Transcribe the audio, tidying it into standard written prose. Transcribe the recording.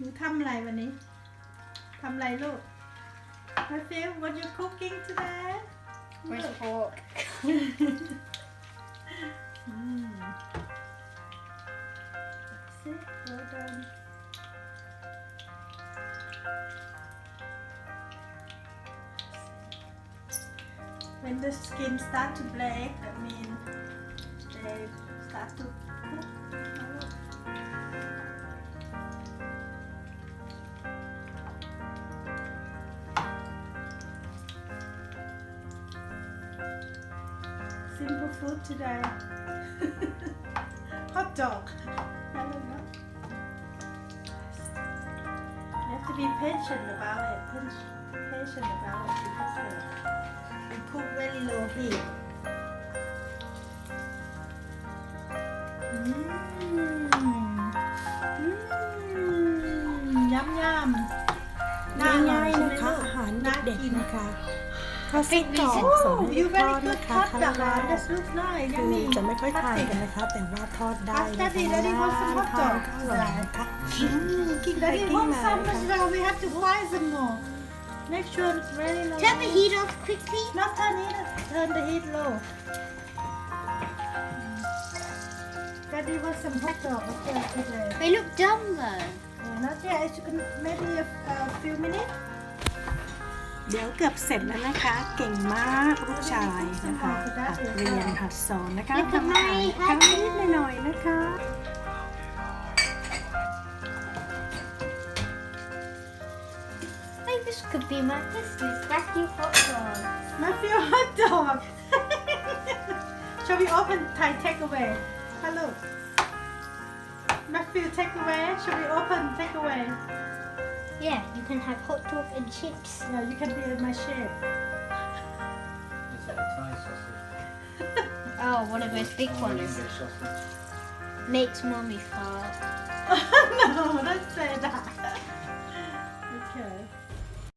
หนูทำอะไรวันนี้ทำอะไรลูก Matthew what you cooking today Roast pork. See well done when the skin start to break that means they start to cook simple food today hot dog I don't know you have to be patient about it patient about it because we cook very low heat ยำง่ายๆนะคะอาหารเด็กๆนะคะข้าวซี่กรอกสองทอดนะคะครั้งแรกคือจะไม่ค่อยทานกันนะคะแต่ว่าทอดได้นะคะทานก็อร่อยนะคะ Daddy wants some as well. We have to fry some more. Make sure it's very low. Turn the heat off quickly. Not turn the heat low. Daddy wants some hot dog today. They look dumb though. Not yet. It's maybe a few minutes. เดี๋ยวเกือบเสร็จแล้วนะคะเก่งมากลูกชายนะคะหัดเรียนหัดสอนนะคะทำอาหารครั้งนิดหน่อยนะคะ I think this could be my business. Matthew hot dog. Matthew hot dog. Shall we open Thai takeaway? Hello. Matthew takeaway. Shall we open takeaway? Yeah, you can have hot dog and chips. Yeah, you can be my chef. Is it a Thai sausage? Oh, one of those big Or ones. English sausage? Makes mommy fart.